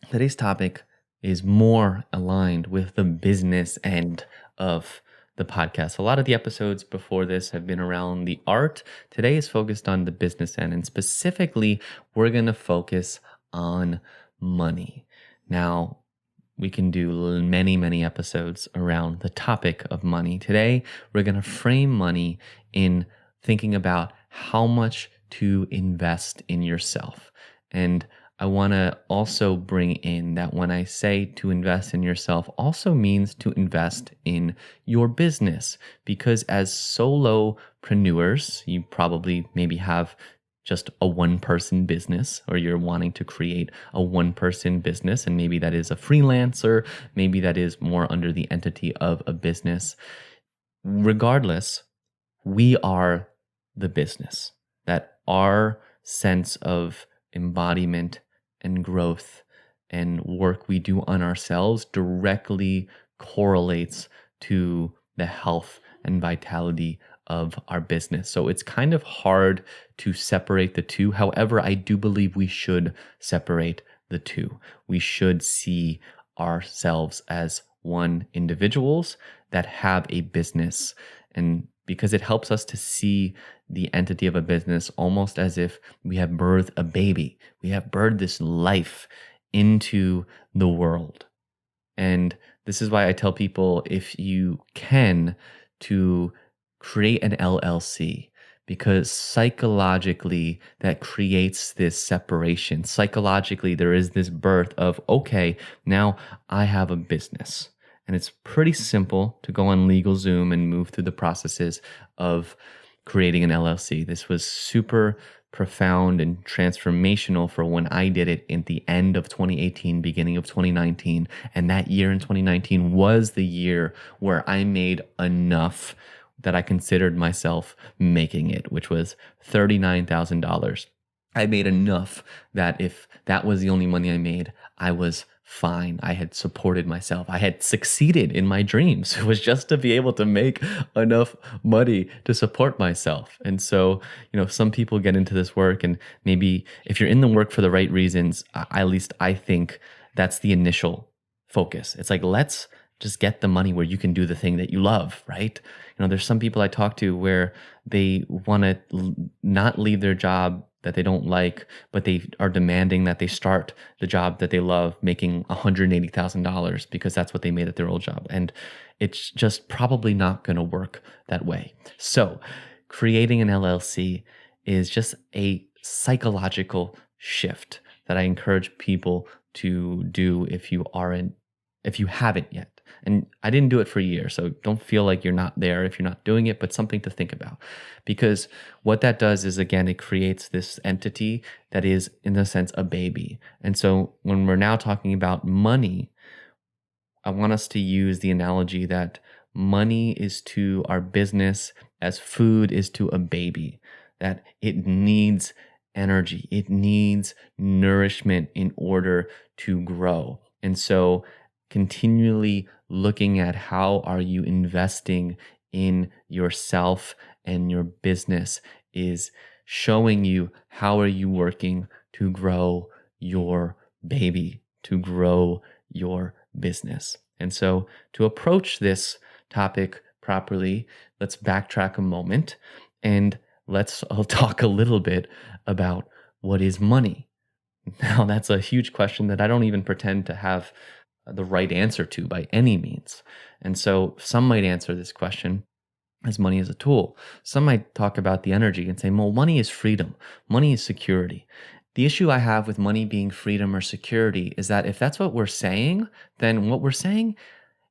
Today's topic is more aligned with the business end of the podcast. A lot of the episodes before this have been around the art. Today is focused on the business end, and specifically, we're going to focus on money. Now, we can do many episodes around the topic of money. Today, we're going to frame money in thinking about how much to invest in yourself. And I want to also bring in that when I say to invest in yourself also means to invest in your business, because as solopreneurs, you probably maybe have just a one-person business, or you're wanting to create a one-person business, and maybe that is a freelancer, maybe that is more under the entity of a business. Regardless, we are the business. That our sense of embodiment and growth and work we do on ourselves directly correlates to the health and vitality of our business. So it's kind of hard to separate the two. However, I do believe we should separate the two. We should see ourselves as one individuals that have a business, and because it helps us to see the entity of a business almost as if we have birthed a baby. We have birthed this life into the world. And this is why I tell people, if you can, to create an LLC, because psychologically that creates this separation. Psychologically, there is this birth of, okay, now I have a business. And it's pretty simple to go on LegalZoom and move through the processes of creating an LLC. This was super profound and transformational for when I did it in the end of 2018, beginning of 2019. And that year in 2019 was the year where I made enough that I considered myself making it, which was $39,000. I made enough that if that was the only money I made, I was fine. I had supported myself. I had succeeded in my dreams. It was just to be able to make enough money to support myself. And so, some people get into this work, and maybe if you're in the work for the right reasons, at least I think that's the initial focus. It's like, let's just get the money where you can do the thing that you love, right? There's some people I talk to where they want to not leave their job that they don't like, but they are demanding that they start the job that they love, making $180,000 because that's what they made at their old job. And it's just probably not going to work that way. So creating an LLC is just a psychological shift that I encourage people to do if you haven't yet. And I didn't do it for years, so don't feel like you're not there if you're not doing it, but something to think about. Because what that does is, again, it creates this entity that is, in a sense, a baby. And so when we're now talking about money, I want us to use the analogy that money is to our business as food is to a baby, that it needs energy, it needs nourishment in order to grow. And so continually looking at how are you investing in yourself and your business is showing you how are you working to grow your baby, to grow your business. And so to approach this topic properly, let's backtrack a moment and let's talk a little bit about what is money. Now, that's a huge question that I don't even pretend to have the right answer to by any means. And so some might answer this question as money is a tool. Some might talk about the energy and say, well, money is freedom. Money is security. The issue I have with money being freedom or security is that if that's what we're saying, then what we're saying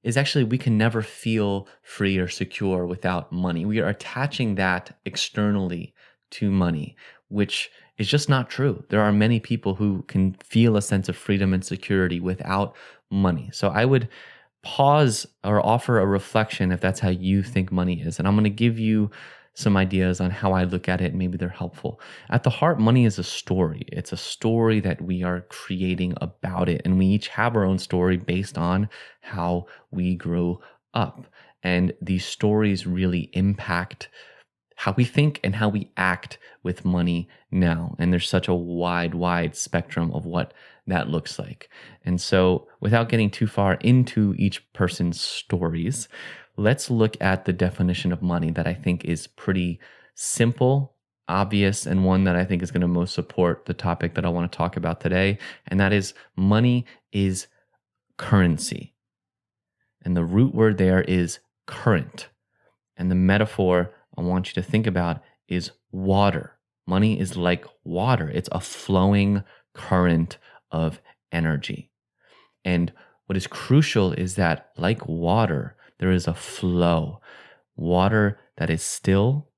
is actually we can never feel free or secure without money. We are attaching that externally to money, which is just not true. There are many people who can feel a sense of freedom and security without money. So I would pause or offer a reflection if that's how you think money is. And I'm going to give you some ideas on how I look at it, and maybe they're helpful. At the heart, money is a story. It's a story that we are creating about it. And we each have our own story based on how we grew up. And these stories really impact how we think and how we act with money now. And there's such a wide spectrum of what that looks like. And so, without getting too far into each person's stories, let's look at the definition of money that I think is pretty simple, obvious, and one that I think is going to most support the topic that I want to talk about today. And that is, money is currency. And the root word there is current. And the metaphor I want you to think about is water. Money is like water. It's a flowing current of energy. And what is crucial is that, like water, there is a flow. Water that is still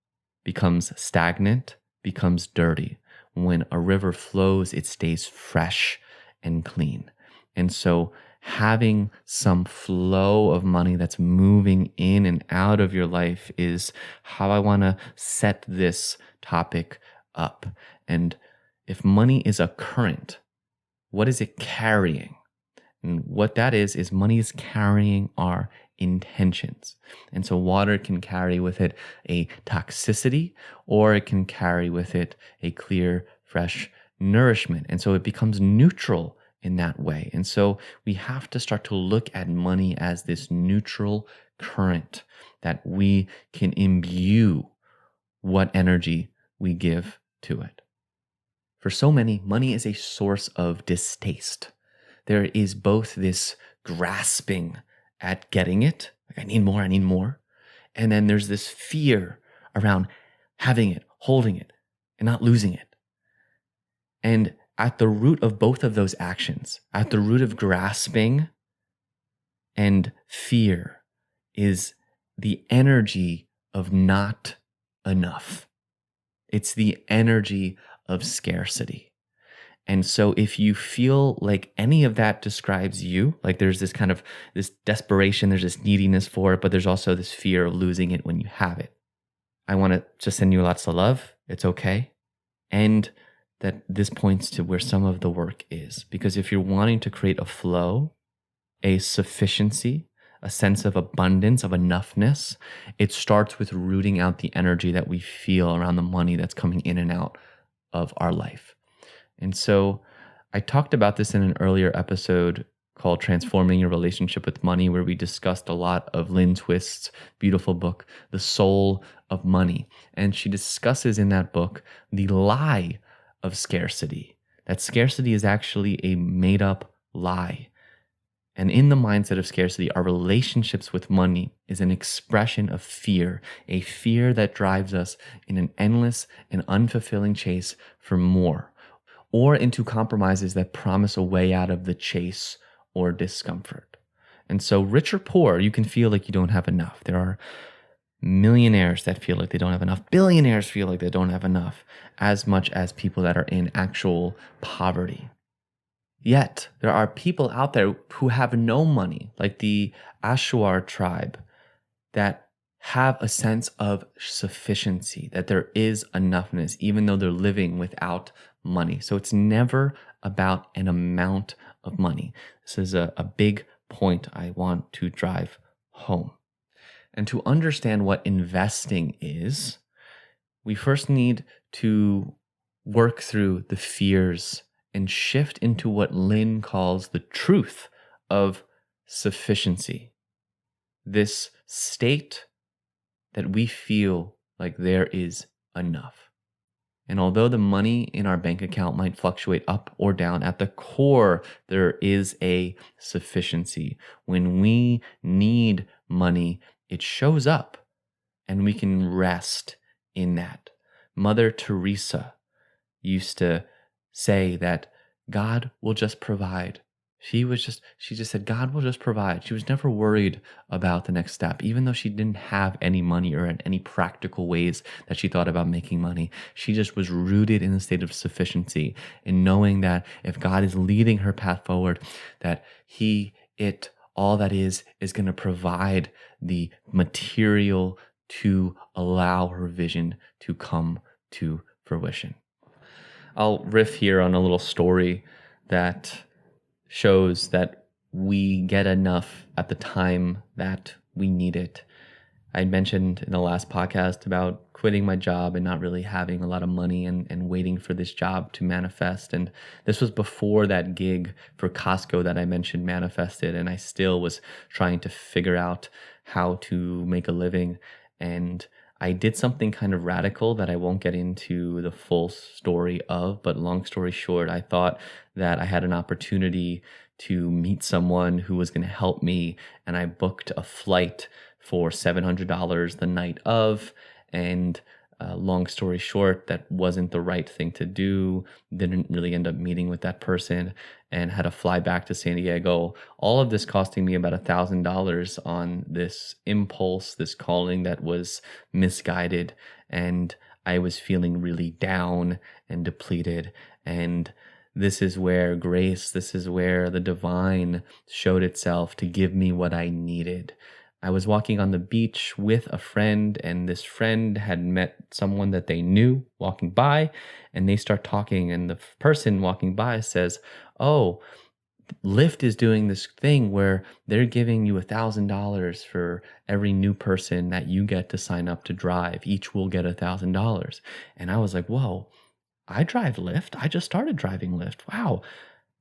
becomes stagnant, becomes dirty. When a river flows, it stays fresh and clean. And so having some flow of money that's moving in and out of your life is how I want to set this topic up. And if money is a current, what is it carrying? And what that is money is carrying our intentions. And so water can carry with it a toxicity, or it can carry with it a clear, fresh nourishment. And so it becomes neutral in that way. And so we have to start to look at money as this neutral current that we can imbue what energy we give to it. For so many, money is a source of distaste. There is both this grasping at getting it, like I need more, and then there's this fear around having it, holding it, and not losing it. And at the root of both of those actions, at the root of grasping and fear, is the energy of not enough. It's the energy of scarcity. And so if you feel like any of that describes you, like there's this kind of this desperation, there's this neediness for it, but there's also this fear of losing it when you have it, I want to just send you lots of love. It's okay. And that this points to where some of the work is. Because if you're wanting to create a flow, a sufficiency, a sense of abundance, of enoughness, it starts with rooting out the energy that we feel around the money that's coming in and out of our life. And so I talked about this in an earlier episode called Transforming Your Relationship with Money, where we discussed a lot of Lynn Twist's beautiful book, The Soul of Money. And she discusses in that book the lie of scarcity, that scarcity is actually a made up lie. And in the mindset of scarcity, our relationships with money is an expression of fear, a fear that drives us in an endless and unfulfilling chase for more, or into compromises that promise a way out of the chase or discomfort. And so, rich or poor, you can feel like you don't have enough. There are millionaires that feel like they don't have enough. Billionaires feel like they don't have enough, as much as people that are in actual poverty. Yet, there are people out there who have no money, like the Ashuar tribe, that have a sense of sufficiency, that there is enoughness, even though they're living without money. So it's never about an amount of money. This is a big point I want to drive home. And to understand what investing is, we first need to work through the fears and shift into what Lynn calls the truth of sufficiency. This state that we feel like there is enough. And although the money in our bank account might fluctuate up or down, at the core, there is a sufficiency. When we need money, it shows up and we can rest in that. Mother Teresa used to say that God will just provide. She just said, God will just provide. She was never worried about the next step, even though she didn't have any money or any practical ways that she thought about making money. She just was rooted in a state of sufficiency, in knowing that if God is leading her path forward, that all that is going to provide the material to allow her vision to come to fruition. I'll riff here on a little story that shows that we get enough at the time that we need it. I mentioned in the last podcast about quitting my job and not really having a lot of money and waiting for this job to manifest. And this was before that gig for Costco that I mentioned manifested. And I still was trying to figure out how to make a living. And I did something kind of radical that I won't get into the full story of, but long story short, I thought that I had an opportunity to meet someone who was going to help me, and I booked a flight for $700 the night of. And long story short, that wasn't the right thing to do. Didn't really end up meeting with that person and had to fly back to San Diego. All of this costing me about $1,000 on this impulse, this calling that was misguided. And I was feeling really down and depleted. And this is where grace, this is where the divine showed itself to give me what I needed. I was walking on the beach with a friend, and this friend had met someone that they knew walking by, and they start talking, and the person walking by says, "Oh, Lyft is doing this thing where they're giving you $1,000 for every new person that you get to sign up to drive. Each will get $1,000." And I was like, whoa, I drive Lyft. I just started driving Lyft. Wow,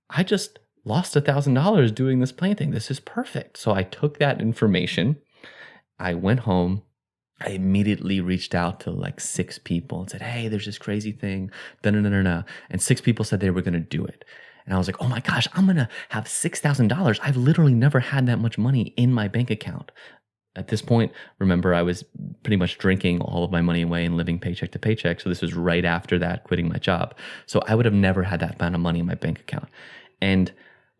I just lost $1,000 doing this plane thing. This is perfect. So I took that information. I went home. I immediately reached out to like 6 people and said, "Hey, there's this crazy thing. Da, da, da, da, da." And 6 people said they were going to do it. And I was like, oh my gosh, I'm going to have $6,000. I've literally never had that much money in my bank account. At this point, remember, I was pretty much drinking all of my money away and living paycheck to paycheck. So this was right after that, quitting my job. So I would have never had that amount of money in my bank account. And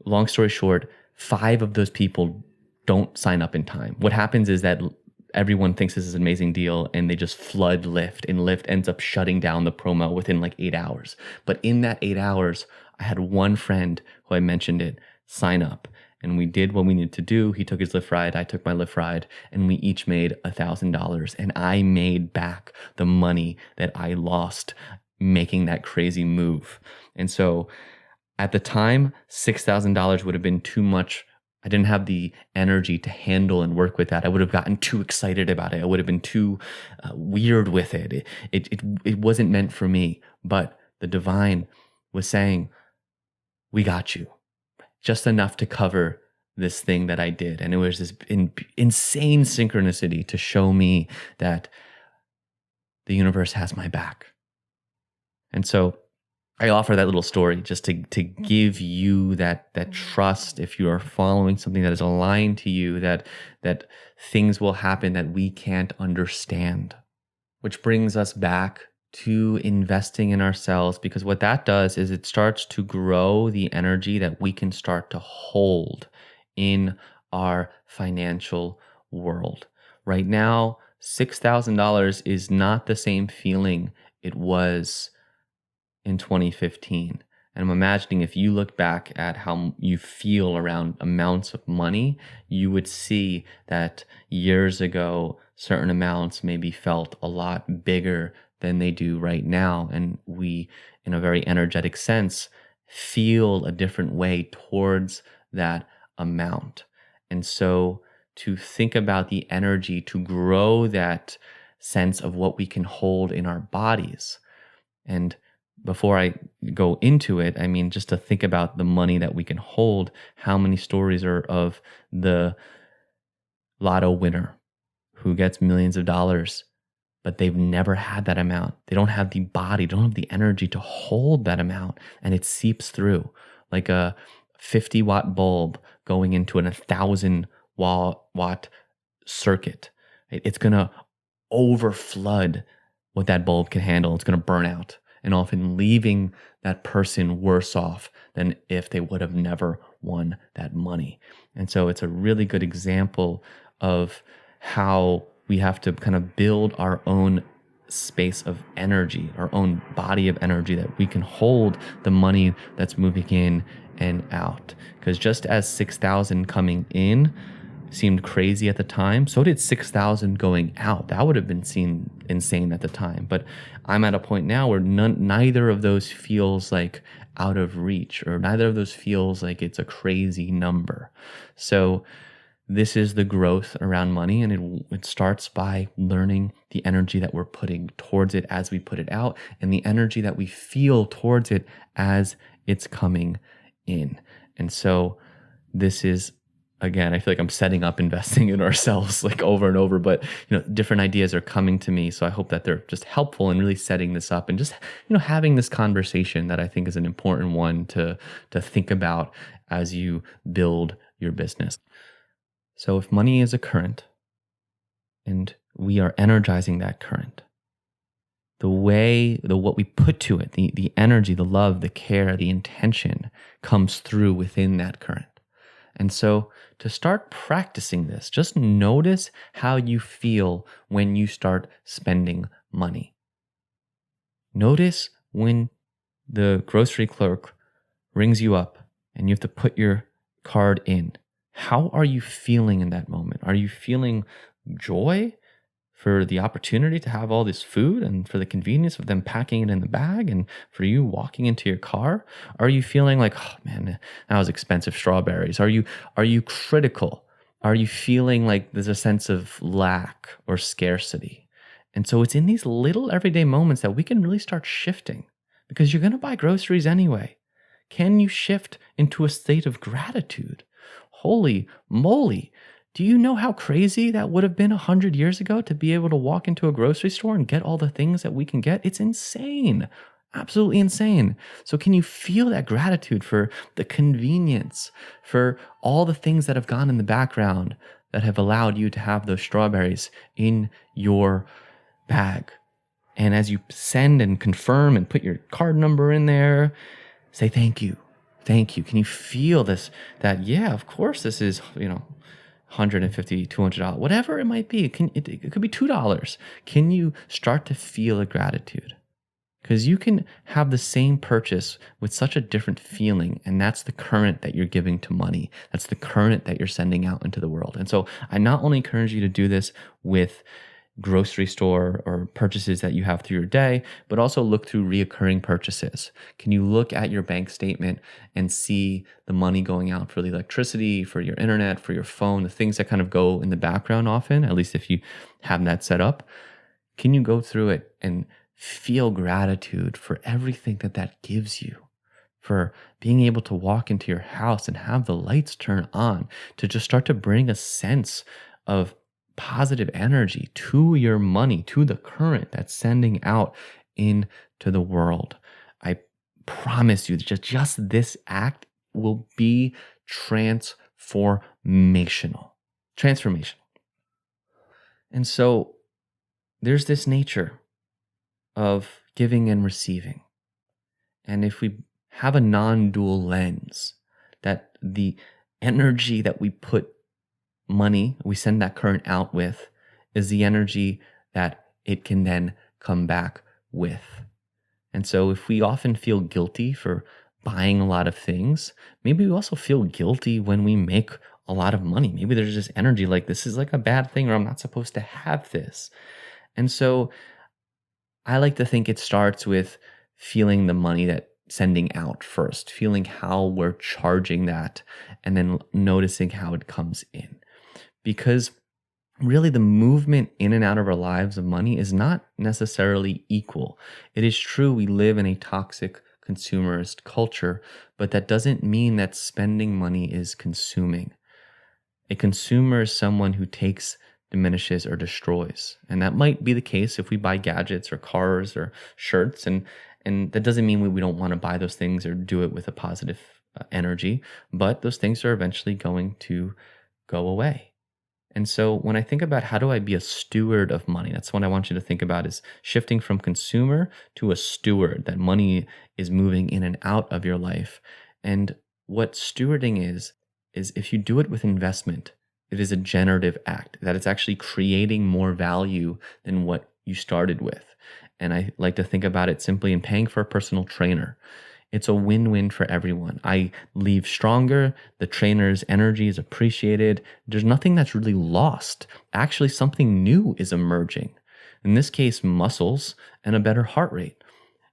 long story short, 5 of those people don't sign up in time. What happens is that everyone thinks this is an amazing deal and they just flood Lyft, and Lyft ends up shutting down the promo within like 8 hours. But in that 8 hours, I had one friend who I mentioned it sign up, and we did what we needed to do. He took his Lyft ride, I took my Lyft ride, and we each made $1,000. And I made back the money that I lost making that crazy move. And so at the time, $6,000 would have been too much. I didn't have the energy to handle and work with that. I would have gotten too excited about it. I would have been too weird with it. It wasn't meant for me. But the divine was saying, we got you. Just enough to cover this thing that I did. And it was this insane synchronicity to show me that the universe has my back. And so I offer that little story just to give you that trust. If you are following something that is aligned to you, that things will happen that we can't understand. Which brings us back to investing in ourselves, because what that does is it starts to grow the energy that we can start to hold in our financial world. Right now, $6,000 is not the same feeling it was in 2015. And I'm imagining if you look back at how you feel around amounts of money, you would see that years ago, certain amounts maybe felt a lot bigger than they do right now. And we, in a very energetic sense, feel a different way towards that amount. And so to think about the energy to grow that sense of what we can hold in our bodies. And before I go into it, I mean, just to think about the money that we can hold, how many stories are of the lotto winner who gets millions of dollars, but they've never had that amount. They don't have the body, don't have the energy to hold that amount. And it seeps through like a 50-watt bulb going into an 1,000-watt circuit. It's going to overflood what that bulb can handle. It's going to burn out, and often leaving that person worse off than if they would have never won that money. And so it's a really good example of how we have to kind of build our own space of energy, our own body of energy that we can hold the money that's moving in and out. Because just as 6,000 coming in seemed crazy at the time, so did 6,000 going out. That would have been seen insane at the time. But I'm at a point now where neither of those feels like out of reach, or neither of those feels like it's a crazy number. So this is the growth around money, and it starts by learning the energy that we're putting towards it as we put it out, and the energy that we feel towards it as it's coming in. And so this is, again, I feel like I'm setting up investing in ourselves like over and over, but different ideas are coming to me. So I hope that they're just helpful in really setting this up and just having this conversation that I think is an important one to think about as you build your business. So if money is a current and we are energizing that current, what we put to it, the energy, the love, the care, the intention comes through within that current. And so to start practicing this, just notice how you feel when you start spending money. Notice when the grocery clerk rings you up and you have to put your card in. How are you feeling in that moment? Are you feeling joy for the opportunity to have all this food and for the convenience of them packing it in the bag and for you walking into your car? Are you feeling like, oh man, that was expensive strawberries? Are you critical? Are you feeling like there's a sense of lack or scarcity? And so it's in these little everyday moments that we can really start shifting, because you're going to buy groceries anyway. Can you shift into a state of gratitude? Holy moly. Do you know how crazy that would have been 100 years ago to be able to walk into a grocery store and get all the things that we can get? It's insane. Absolutely insane. So can you feel that gratitude for the convenience, for all the things that have gone in the background that have allowed you to have those strawberries in your bag? And as you send and confirm and put your card number in there, say thank you. Thank you. Can you feel this? That, yeah, of course, this is, $150, $200, whatever it might be. It could be $2. Can you start to feel a gratitude? Because you can have the same purchase with such a different feeling, and that's the current that you're giving to money. That's the current that you're sending out into the world. And so I not only encourage you to do this with grocery store or purchases that you have through your day, but also look through reoccurring purchases. Can you look at your bank statement and see the money going out for the electricity, for your internet, for your phone, the things that kind of go in the background often, at least if you have that set up? Can you go through it and feel gratitude for everything that gives you? For being able to walk into your house and have the lights turn on, to just start to bring a sense of positive energy to your money, to the current that's sending out into the world. I promise you, just this act will be transformational. And so there's this nature of giving and receiving. And if we have a non-dual lens, that the energy that we put money, we send that current out with, is the energy that it can then come back with. And so if we often feel guilty for buying a lot of things, maybe we also feel guilty when we make a lot of money. Maybe there's this energy like this is like a bad thing, or I'm not supposed to have this. And so I like to think it starts with feeling the money that sending out first, feeling how we're charging that, and then noticing how it comes in. Because really the movement in and out of our lives of money is not necessarily equal. It is true we live in a toxic consumerist culture, but that doesn't mean that spending money is consuming. A consumer is someone who takes, diminishes, or destroys. And that might be the case if we buy gadgets or cars or shirts. And that doesn't mean we don't want to buy those things or do it with a positive energy, but those things are eventually going to go away. And so when I think about how do I be a steward of money, that's what I want you to think about, is shifting from consumer to a steward, that money is moving in and out of your life. And what stewarding is if you do it with investment, it is a generative act, that it's actually creating more value than what you started with. And I like to think about it simply in paying for a personal trainer. It's a win-win for everyone. I leave stronger. The trainer's energy is appreciated. There's nothing that's really lost. Actually, something new is emerging. In this case, muscles and a better heart rate.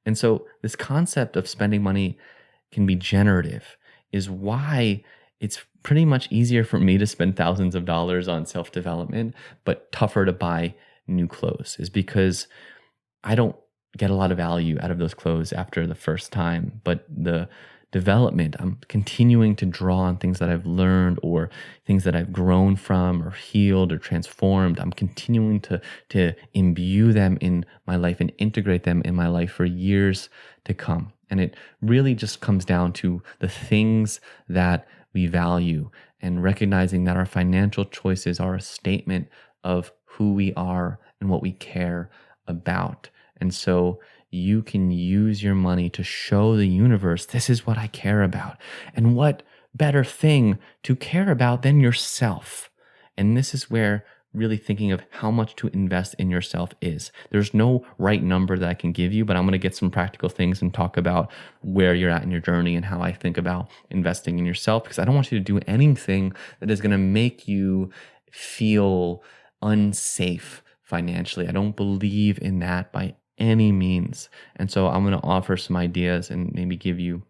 And so this concept of spending money can be generative is why it's pretty much easier for me to spend thousands of dollars on self-development, but tougher to buy new clothes, is because I don't get a lot of value out of those clothes after the first time. But the development, I'm continuing to draw on things that I've learned or things that I've grown from or healed or transformed. I'm continuing to imbue them in my life and integrate them in my life for years to come. And it really just comes down to the things that we value and recognizing that our financial choices are a statement of who we are and what we care about. And so you can use your money to show the universe, this is what I care about. And what better thing to care about than yourself? And this is where really thinking of how much to invest in yourself is. There's no right number that I can give you, but I'm going to get some practical things and talk about where you're at in your journey and how I think about investing in yourself, because I don't want you to do anything that is going to make you feel unsafe financially. I don't believe in that by any means. And so I'm going to offer some ideas and maybe give you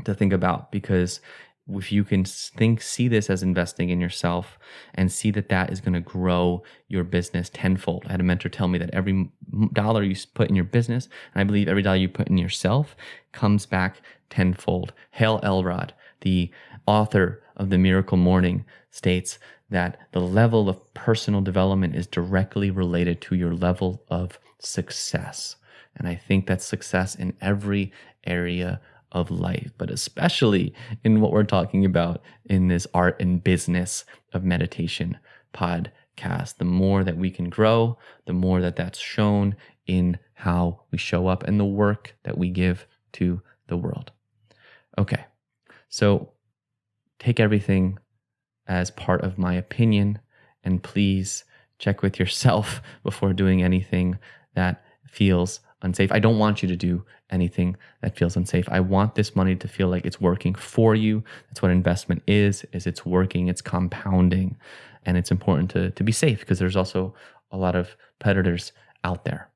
to think about, because if you can see this as investing in yourself and see that that is going to grow your business tenfold. I had a mentor tell me that every dollar you put in your business, and I believe every dollar you put in yourself, comes back tenfold. Hale Elrod, the author of The Miracle Morning, states that the level of personal development is directly related to your level of success. And I think that's success in every area of life, but especially in what we're talking about in this art and business of meditation podcast. The more that we can grow, the more that that's shown in how we show up and the work that we give to the world. Okay, so take everything as part of my opinion, and please check with yourself before doing anything that feels unsafe. I don't want you to do anything that feels unsafe. I want this money to feel like it's working for you. That's what investment is it's working, it's compounding, and it's important to be safe, because there's also a lot of predators out there.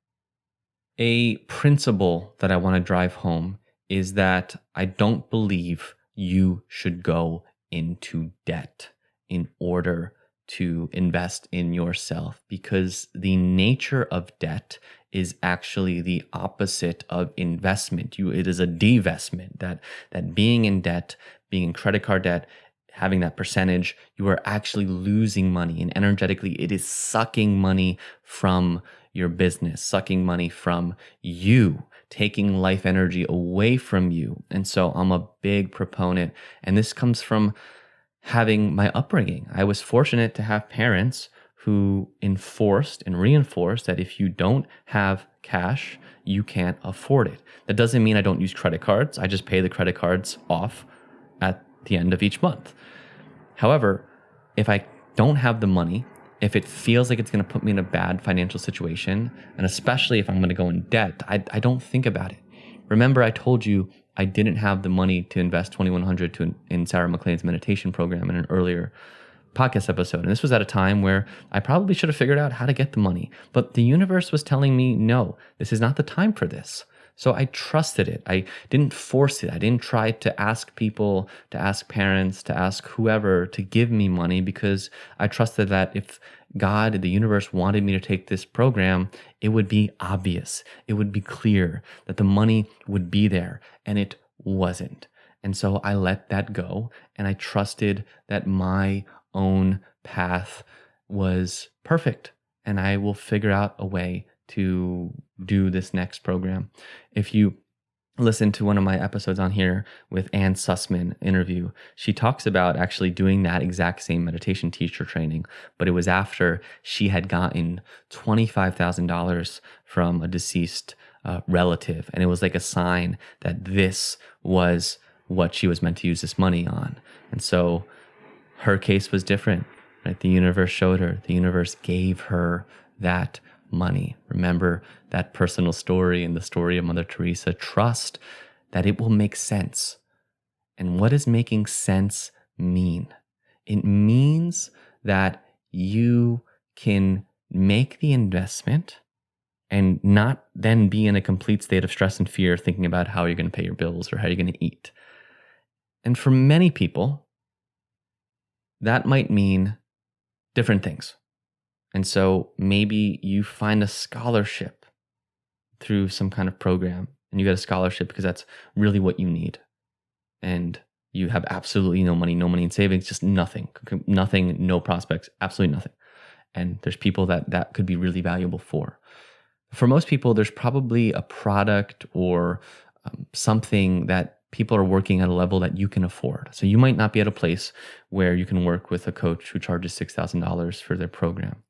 A principle that I want to drive home is that I don't believe you should go into debt in order to invest in yourself, because the nature of debt is actually the opposite of investment. It is a divestment. That being in debt, being in credit card debt, having that percentage, you are actually losing money, and energetically it is sucking money from your business, sucking money from you, taking life energy away from you. And so I'm a big proponent, and this comes from having my upbringing. I was fortunate to have parents who enforced and reinforced that if you don't have cash, you can't afford it. That doesn't mean I don't use credit cards. I just pay the credit cards off at the end of each month. However, if I don't have the money, if it feels like it's going to put me in a bad financial situation, and especially if I'm going to go in debt, I don't think about it. Remember, I told you I didn't have the money to invest $2,100 in Sarah McLean's meditation program in an earlier podcast episode. And this was at a time where I probably should have figured out how to get the money. But the universe was telling me, no, this is not the time for this. So I trusted it. I didn't force it. I didn't try to ask people, to ask parents, to ask whoever to give me money, because I trusted that if God, the universe, wanted me to take this program, it would be obvious. It would be clear that the money would be there, and it wasn't. And so I let that go, and I trusted that my own path was perfect, and I will figure out a way to do this next program. If you listen to one of my episodes on here with Ann Sussman interview, she talks about actually doing that exact same meditation teacher training, but it was after she had gotten $25,000 from a deceased relative. And it was like a sign that this was what she was meant to use this money on. And so her case was different, right? The universe showed her, the universe gave her that money. Remember that personal story and the story of Mother Teresa. Trust that it will make sense. And what does making sense mean? It means that you can make the investment and not then be in a complete state of stress and fear thinking about how you're going to pay your bills or how you're going to eat. And for many people, that might mean different things. And so maybe you find a scholarship through some kind of program and you get a scholarship because that's really what you need. And you have absolutely no money in savings, just nothing, no prospects, absolutely nothing. And there's people that could be really valuable for. For most people, there's probably a product or something that people are working at a level that you can afford. So you might not be at a place where you can work with a coach who charges $6,000 for their program.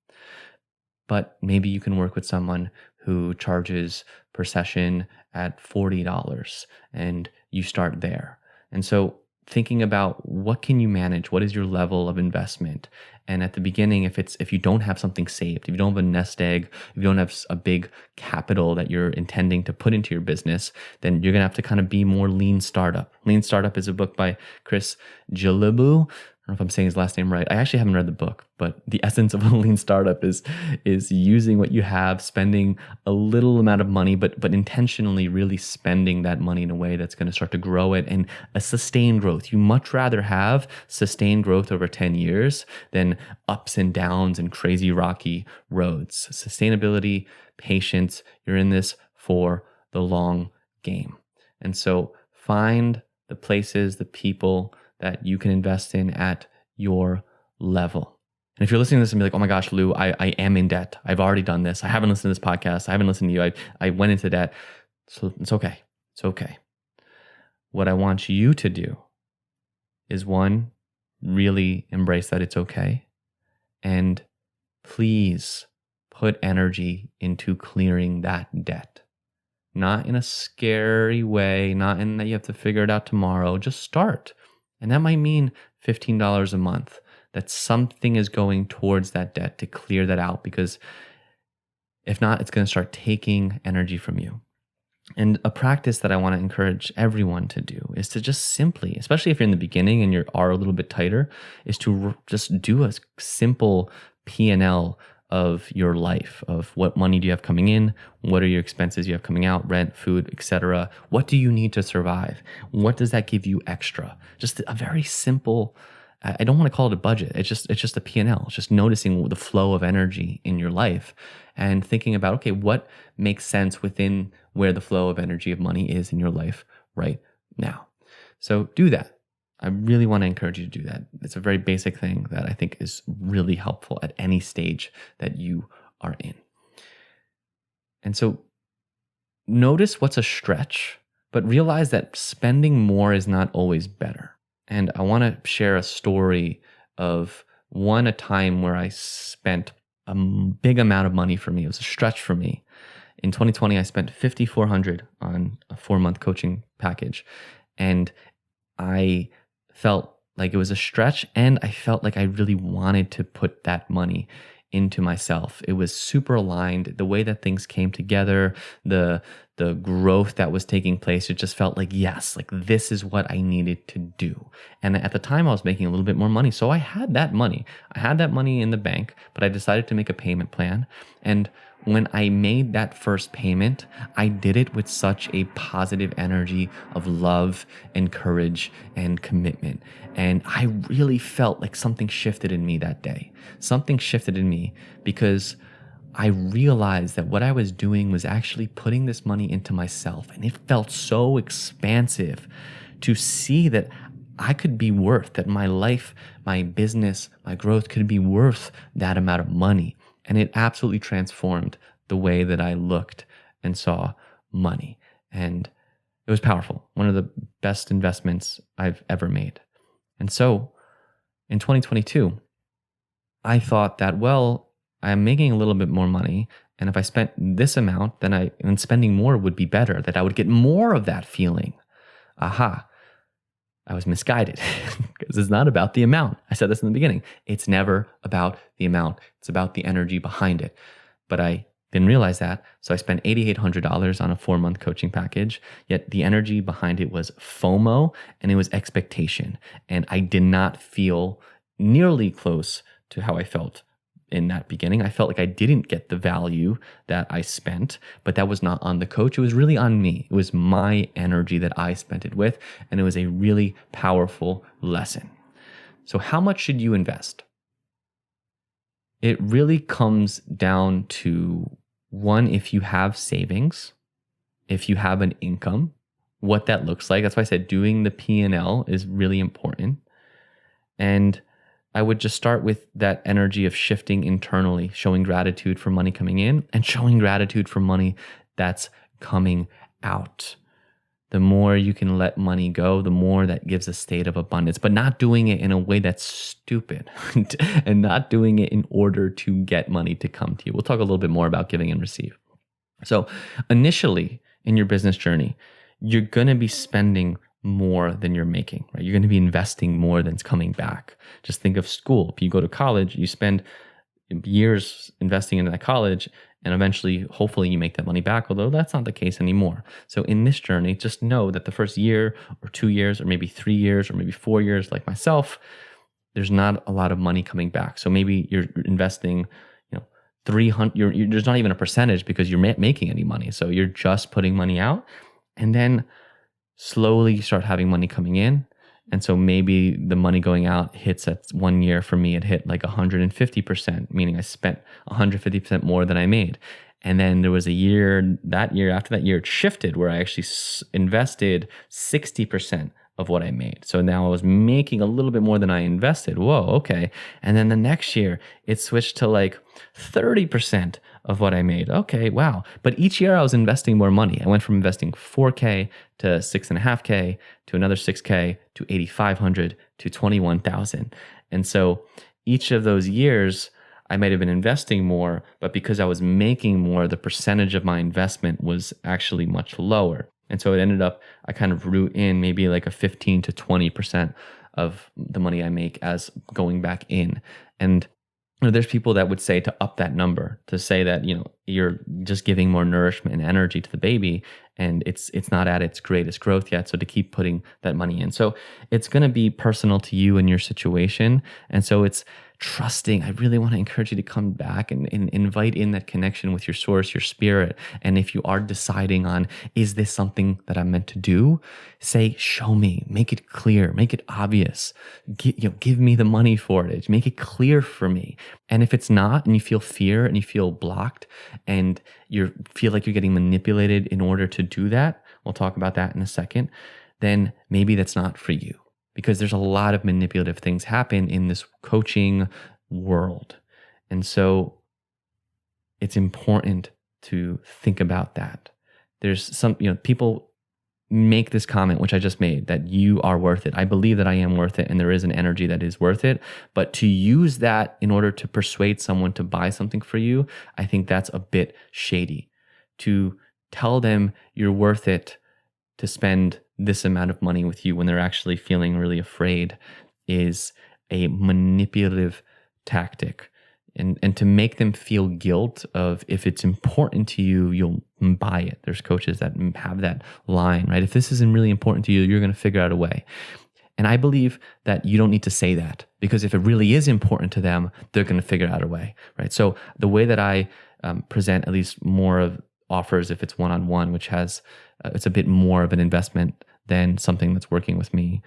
But maybe you can work with someone who charges per session at $40 and you start there. And so thinking about what can you manage? What is your level of investment? And at the beginning, if you don't have something saved, if you don't have a nest egg, if you don't have a big capital that you're intending to put into your business, then you're going to have to kind of be more lean startup. Lean Startup is a book by Chris Guillebeau. I don't know if I'm saying his last name right. I actually haven't read the book, but the essence of a lean startup is using what you have, spending a little amount of money, but intentionally really spending that money in a way that's going to start to grow it and a sustained growth. You much rather have sustained growth over 10 years than ups and downs and crazy rocky roads. Sustainability, patience, you're in this for the long game. And so find the places, the people that you can invest in at your level. And if you're listening to this and be like, oh my gosh, Lou, I am in debt. I've already done this. I haven't listened to this podcast. I haven't listened to you. I went into debt. So it's okay. It's okay. What I want you to do is, one, really embrace that it's okay. And please put energy into clearing that debt. Not in a scary way, not in that you have to figure it out tomorrow. Just start. And that might mean $15 a month, that something is going towards that debt to clear that out, because if not, it's going to start taking energy from you. And a practice that I want to encourage everyone to do is to just simply, especially if you're in the beginning and you are a little bit tighter, is to just do a simple P&L of your life, of what money do you have coming in, what are your expenses you have coming out, rent, food, etc. What do you need to survive? What does that give you extra? Just a very simple, I don't want to call it a budget. It's just a P&L. It's just noticing the flow of energy in your life and thinking about, okay, what makes sense within where the flow of energy of money is in your life right now. So do that. I really want to encourage you to do that. It's a very basic thing that I think is really helpful at any stage that you are in. And so notice what's a stretch, but realize that spending more is not always better. And I want to share a story of a time where I spent a big amount of money for me. It was a stretch for me. In 2020, I spent $5,400 on a 4-month coaching package. And I felt like it was a stretch, and I felt like I really wanted to put that money into myself. It was super aligned. The way that things came together, the growth that was taking place, it just felt like, yes, like this is what I needed to do. And at the time I was making a little bit more money. So I had that money. I had that money in the bank, but I decided to make a payment plan. And when I made that first payment, I did it with such a positive energy of love and courage and commitment. And I really felt like something shifted in me that day. Something shifted in me because I realized that what I was doing was actually putting this money into myself. And it felt so expansive to see that I could be worth, that my life, my business, my growth could be worth that amount of money. And it absolutely transformed the way that I looked and saw money. And it was powerful. One of the best investments I've ever made. And so in 2022, I thought that, well, I'm making a little bit more money. And if I spent this amount, then spending more would be better, that I would get more of that feeling. Aha. I was misguided because it's not about the amount. I said this in the beginning. It's never about the amount. It's about the energy behind it. But I didn't realize that. So I spent $8,800 on a 4-month coaching package. Yet the energy behind it was FOMO and it was expectation. And I did not feel nearly close to how I felt in that beginning. I felt like I didn't get the value that I spent, but that was not on the coach. It was really on me. It was my energy that I spent it with, and it was a really powerful lesson. So how much should you invest? It really comes down to one, if you have savings, if you have an income, what that looks like. That's why I said doing the P&L is really important. And I would just start with that energy of shifting internally, showing gratitude for money coming in and showing gratitude for money that's coming out. The more you can let money go, the more that gives a state of abundance, but not doing it in a way that's stupid and not doing it in order to get money to come to you. We'll talk a little bit more about giving and receive. So initially in your business journey, you're going to be spending more than you're making, right? You're going to be investing more than's coming back. Just think of school. If you go to college, you spend years investing into that college, and eventually, hopefully, you make that money back, although that's not the case anymore. So in this journey, just know that the first year or 2 years or maybe 3 years or maybe 4 years, like myself, there's not a lot of money coming back. So maybe you're investing, 300, there's not even a percentage because you're making any money. So you're just putting money out, and then slowly you start having money coming in. And so maybe the money going out hits at 1 year. For me, it hit like 150%, meaning I spent 150% more than I made. And then there was a year, after that year, it shifted where I actually invested 60% of what I made. So now I was making a little bit more than I invested. Whoa, okay. And then the next year, it switched to like 30% of what I made. Okay, wow. But each year I was investing more money. I went from investing 4K to 6.5K to another 6K to 8,500 to 21,000. And so each of those years, I might have been investing more, but because I was making more, the percentage of my investment was actually much lower. And so it ended up, I kind of root in maybe like a 15 to 20% of the money I make as going back in. And there's people that would say to up that number, to say that, you're just giving more nourishment and energy to the baby, and it's not at its greatest growth yet. So to keep putting that money in. So it's going to be personal to you and your situation. And so it's trusting. I really want to encourage you to come back and invite in that connection with your source, your spirit. And if you are deciding on, is this something that I'm meant to do? Say, show me, make it clear, make it obvious. Give me the money for it. Make it clear for me. And if it's not, and you feel fear and you feel blocked and you feel like you're getting manipulated in order to do that, we'll talk about that in a second, then maybe that's not for you. Because there's a lot of manipulative things happen in this coaching world. And so it's important to think about that. There's some, people make this comment, which I just made, that you are worth it. I believe that I am worth it, and there is an energy that is worth it. But to use that in order to persuade someone to buy something for you, I think that's a bit shady. To tell them you're worth it to spend this amount of money with you when they're actually feeling really afraid is a manipulative tactic. And to make them feel guilt of, if it's important to you, you'll buy it. There's coaches that have that line, right? If this isn't really important to you, you're going to figure out a way. And I believe that you don't need to say that, because if it really is important to them, they're going to figure out a way, right? So the way that I present at least more of offers, if it's one-on-one, which has, it's a bit more of an investment than something that's working with me,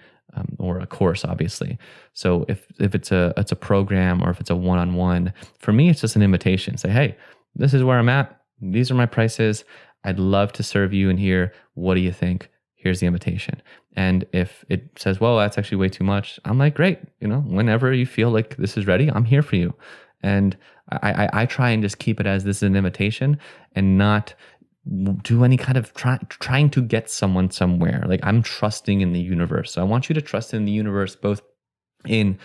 or a course, obviously. So if it's a program, or if it's a one-on-one, for me, it's just an invitation. Say, hey, this is where I'm at. These are my prices. I'd love to serve you in here. What do you think? Here's the invitation. And if it says, well, that's actually way too much, I'm like, great. Whenever you feel like this is ready, I'm here for you. And I try and just keep it as this is an invitation, and not do any kind of trying to get someone somewhere. Like, I'm trusting in the universe. So I want you to trust in the universe, both in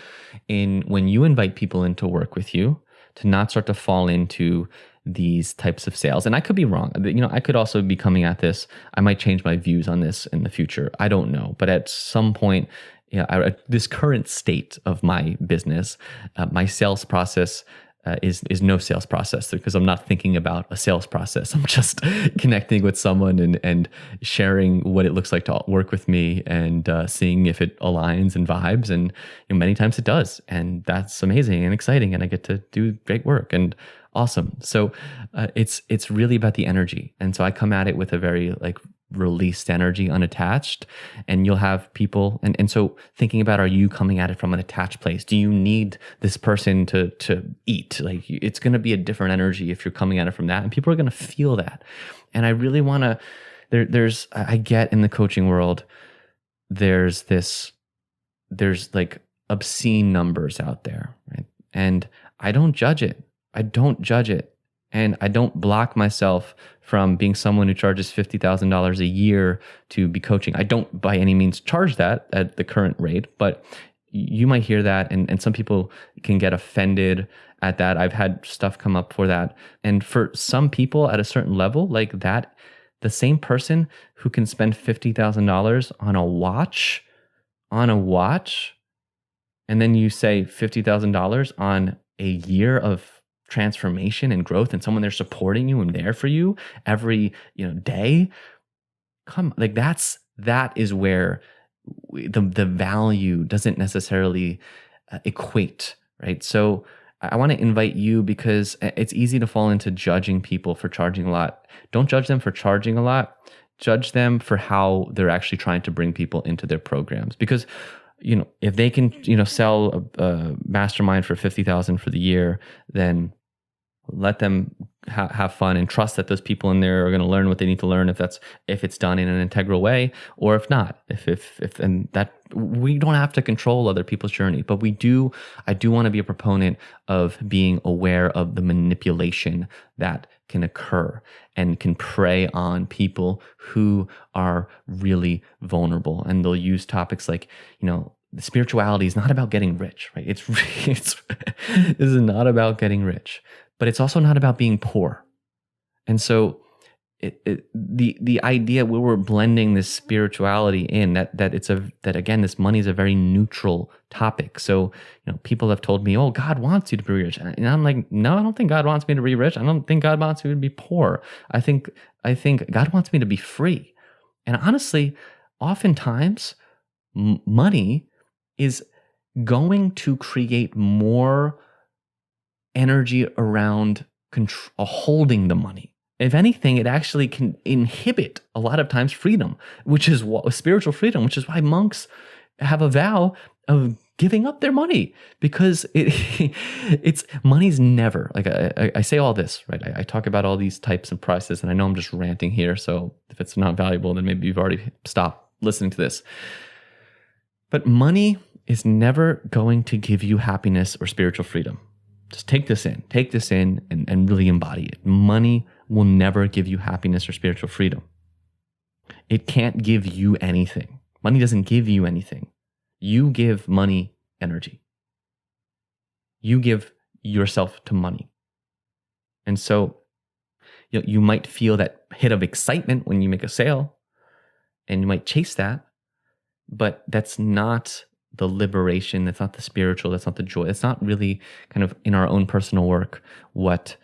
when you invite people in to work with you, to not start to fall into these types of sales. And I could be wrong. I could also be coming at this. I might change my views on this in the future. I don't know. But at some point, this current state of my business, my sales process is no sales process, because I'm not thinking about a sales process. I'm just connecting with someone and sharing what it looks like to work with me, and seeing if it aligns and vibes. And many times it does. And that's amazing and exciting. And I get to do great work and awesome. So it's really about the energy. And so I come at it with a very released energy unattached, and you'll have people and so thinking about, are you coming at it from an attached place? Do you need this person to eat? Like, it's going to be a different energy if you're coming at it from that, and people are going to feel that. And I really want to I get in the coaching world, there's like obscene numbers out there, right? And I don't judge it. And I don't block myself from being someone who charges $50,000 a year to be coaching. I don't by any means charge that at the current rate, but you might hear that, and some people can get offended at that. I've had stuff come up for that. And for some people at a certain level like that, the same person who can spend $50,000 on a watch, and then you say $50,000 on a year of transformation and growth, and someone they're supporting you and there for you every day. That is where the value doesn't necessarily equate, right? So I want to invite you, because it's easy to fall into judging people for charging a lot. Don't judge them for charging a lot. Judge them for how they're actually trying to bring people into their programs. Because if they can sell a mastermind for $50,000 for the year, then let them have fun and trust that those people in there are going to learn what they need to learn, if it's done in an integral way, or if not, and that we don't have to control other people's journey, but I do want to be a proponent of being aware of the manipulation that can occur and can prey on people who are really vulnerable. And they'll use topics like, spirituality is not about getting rich, right? This is not about getting rich, but it's also not about being poor. And so the idea where we're blending this spirituality in, that again, this money is a very neutral topic. So, people have told me, oh, God wants you to be rich. And I'm like, no, I don't think God wants me to be rich. I don't think God wants me to be poor. I think God wants me to be free. And honestly, oftentimes money is going to create more energy around holding the money. If anything, it actually can inhibit a lot of times freedom, which is spiritual freedom, which is why monks have a vow of giving up their money, because it's money's never, like I say all this, right? I talk about all these types of prices, and I know I'm just ranting here. So if it's not valuable, then maybe you've already stopped listening to this. But money is never going to give you happiness or spiritual freedom. Just take this in and really embody it. Money will never give you happiness or spiritual freedom. It can't give you anything. Money doesn't give you anything. You give money energy. You give yourself to money. And so you might feel that hit of excitement when you make a sale, and you might chase that, but that's not the liberation, that's not the spiritual, that's not the joy. It's not really kind of in our own personal work what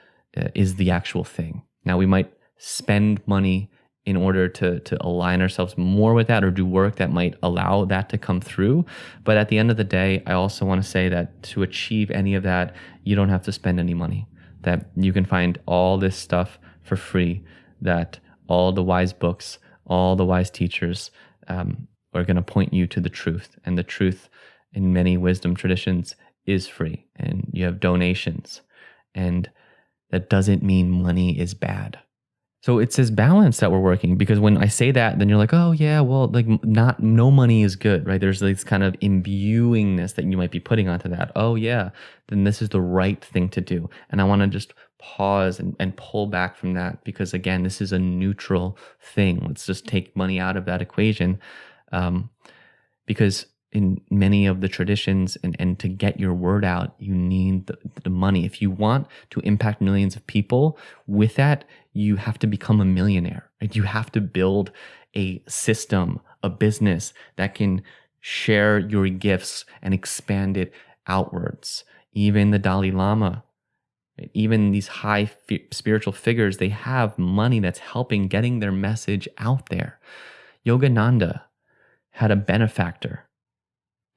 is the actual thing. Now, we might spend money in order to align ourselves more with that, or do work that might allow that to come through. But at the end of the day, I also want to say that to achieve any of that, you don't have to spend any money. That you can find all this stuff for free, that all the wise books, all the wise teachers are going to point you to the truth. And the truth in many wisdom traditions is free, and you have donations. And that doesn't mean money is bad. So it's this balance that we're working, because when I say that, then you're like, oh yeah, well, like no money is good, right? There's this kind of imbuingness that you might be putting onto that. Oh yeah, then this is the right thing to do. And I want to just pause and pull back from that, because again, this is a neutral thing. Let's just take money out of that equation. Because in many of the traditions, and to get your word out, you need the money. If you want to impact millions of people with that, you have to become a millionaire, right? You have to build a system, a business that can share your gifts and expand it outwards. Even the Dalai Lama, right? Even these high spiritual figures, they have money that's helping getting their message out there. Yogananda had a benefactor.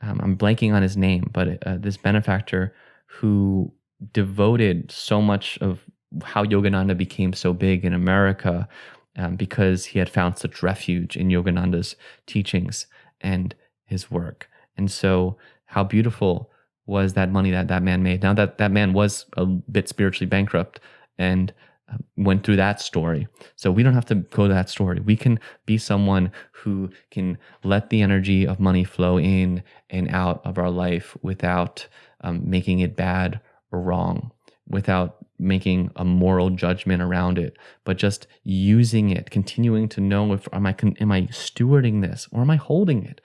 I'm blanking on his name, but this benefactor who devoted so much of how Yogananda became so big in America because he had found such refuge in Yogananda's teachings and his work. And so how beautiful was that money that man made. Now that man was a bit spiritually bankrupt and went through that story. So we don't have to go to that story. We can be someone who can let the energy of money flow in and out of our life without making it bad or wrong, without making a moral judgment around it, but just using it, continuing to know if am I stewarding this, or am I holding it?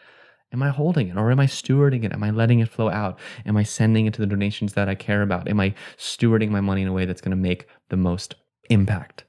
Am I holding it, or am I stewarding it? Am I letting it flow out? Am I sending it to the donations that I care about? Am I stewarding my money in a way that's going to make the most impact?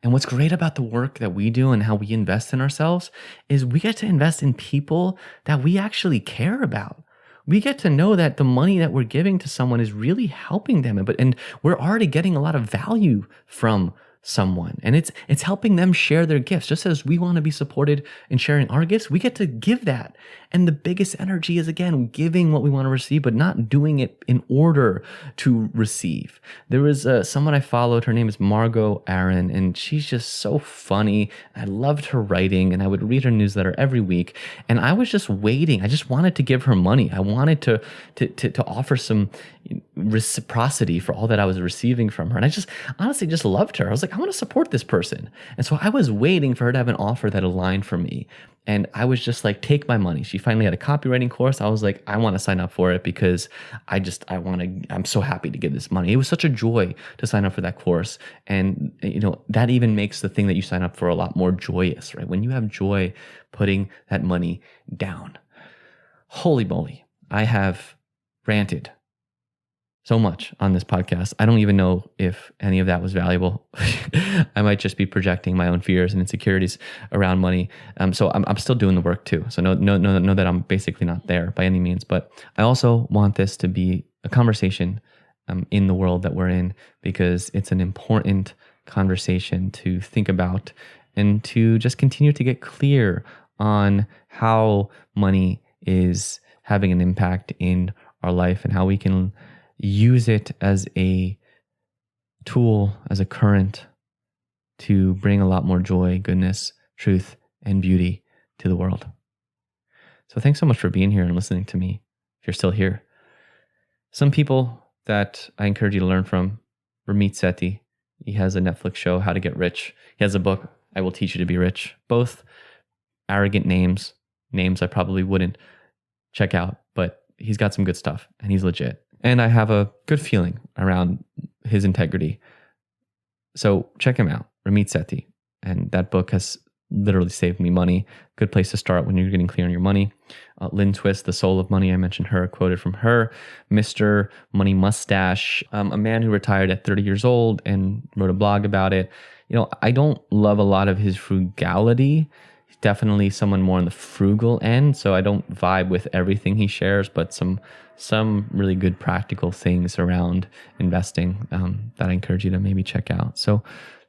And what's great about the work that we do and how we invest in ourselves is we get to invest in people that we actually care about. We get to know that the money that we're giving to someone is really helping them, and we're already getting a lot of value from someone, and it's helping them share their gifts. Just as we want to be supported in sharing our gifts, we get to give that. And the biggest energy is, again, giving what we want to receive, but not doing it in order to receive. There was someone I followed. Her name is Margot Aaron, and she's just so funny. I loved her writing, and I would read her newsletter every week. And I was just waiting. I just wanted to give her money. I wanted to offer some reciprocity for all that I was receiving from her. And I just honestly just loved her. I was like, I want to support this person. And so I was waiting for her to have an offer that aligned for me. And I was just like, take my money. She finally had a copywriting course. I was like, I want to sign up for it because I'm so happy to give this money. It was such a joy to sign up for that course. And, that even makes the thing that you sign up for a lot more joyous, right? When you have joy putting that money down. Holy moly. I have ranted so much on this podcast. I don't even know if any of that was valuable. I might just be projecting my own fears and insecurities around money. So I'm still doing the work too. So know that I'm basically not there by any means. But I also want this to be a conversation in the world that we're in, because it's an important conversation to think about and to just continue to get clear on how money is having an impact in our life and how we can use it as a tool, as a current to bring a lot more joy, goodness, truth, and beauty to the world. So thanks so much for being here and listening to me, if you're still here. Some people that I encourage you to learn from, Ramit Sethi. He has a Netflix show, How to Get Rich. He has a book, I Will Teach You to Be Rich. Both arrogant names I probably wouldn't check out, but he's got some good stuff and he's legit. And I have a good feeling around his integrity. So check him out, Ramit Sethi. And that book has literally saved me money. Good place to start when you're getting clear on your money. Lynn Twist, The Soul of Money, I mentioned her, quoted from her. Mr. Money Mustache, a man who retired at 30 years old and wrote a blog about it. I don't love a lot of his frugality. He's definitely someone more on the frugal end, so I don't vibe with everything he shares, but some really good practical things around investing that I encourage you to maybe check out. So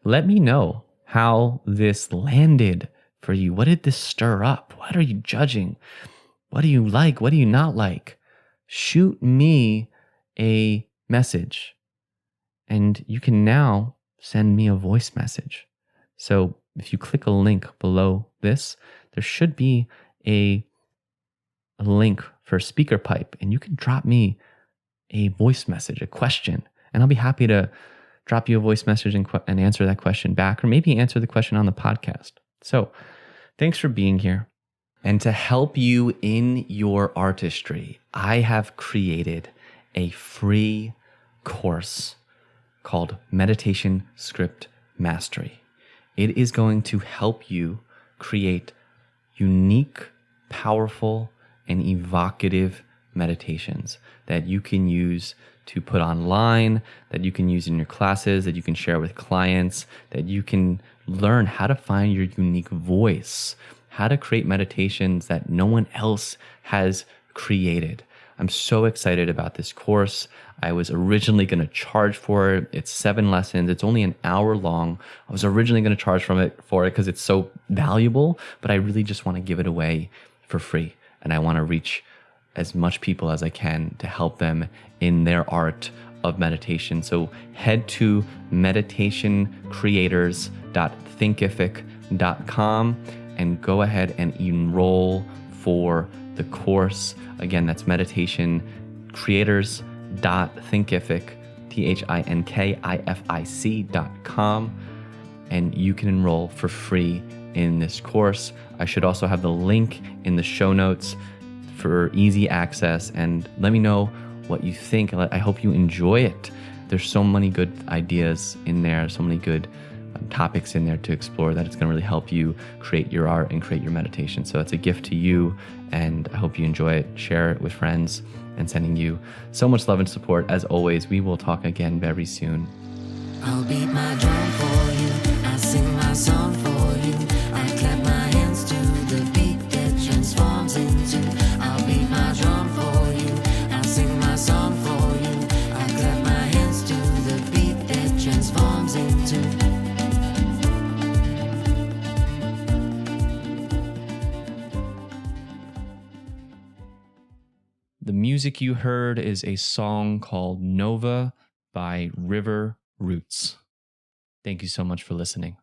let me know how this landed for you. What did this stir up? What are you judging? What do you like? What do you not like? Shoot me a message. And you can now send me a voice message. So if you click a link below this, there should be a link for SpeakerPipe, and you can drop me a voice message, a question, and I'll be happy to drop you a voice message and answer that question back, or maybe answer the question on the podcast. So thanks for being here. And to help you in your artistry, I have created a free course called Meditation Script Mastery. It is going to help you create unique, powerful, and evocative meditations that you can use to put online, that you can use in your classes, that you can share with clients, that you can learn how to find your unique voice, how to create meditations that no one else has created. I'm so excited about this course. I was originally going to charge for it. It's 7 lessons. It's only an hour long. I was originally going to charge for it because it's so valuable, but I really just want to give it away for free. And I want to reach as much people as I can to help them in their art of meditation. So head to meditationcreators.thinkific thinkific.com and go ahead and enroll for the course. Again, that's meditation creators.thinkific, thinkific.com, and you can enroll for free in this course. I should also have the link in the show notes for easy access, and let me know what you think. I hope you enjoy it. There's so many good ideas in there, so many good topics in there to explore that it's going to really help you create your art and create your meditation. So it's a gift to you, and I hope you enjoy it. Share it with friends, and sending you so much love and support. As always, we will talk again very soon. I'll beat my drum for you, I'll sing my song for you, I'll clap my hands to the beat that transforms into. I'll beat my drum for you, I'll sing my song for you, I'll clap my hands to the beat that transforms into. The music you heard is a song called Nova by River Roots. Thank you so much for listening.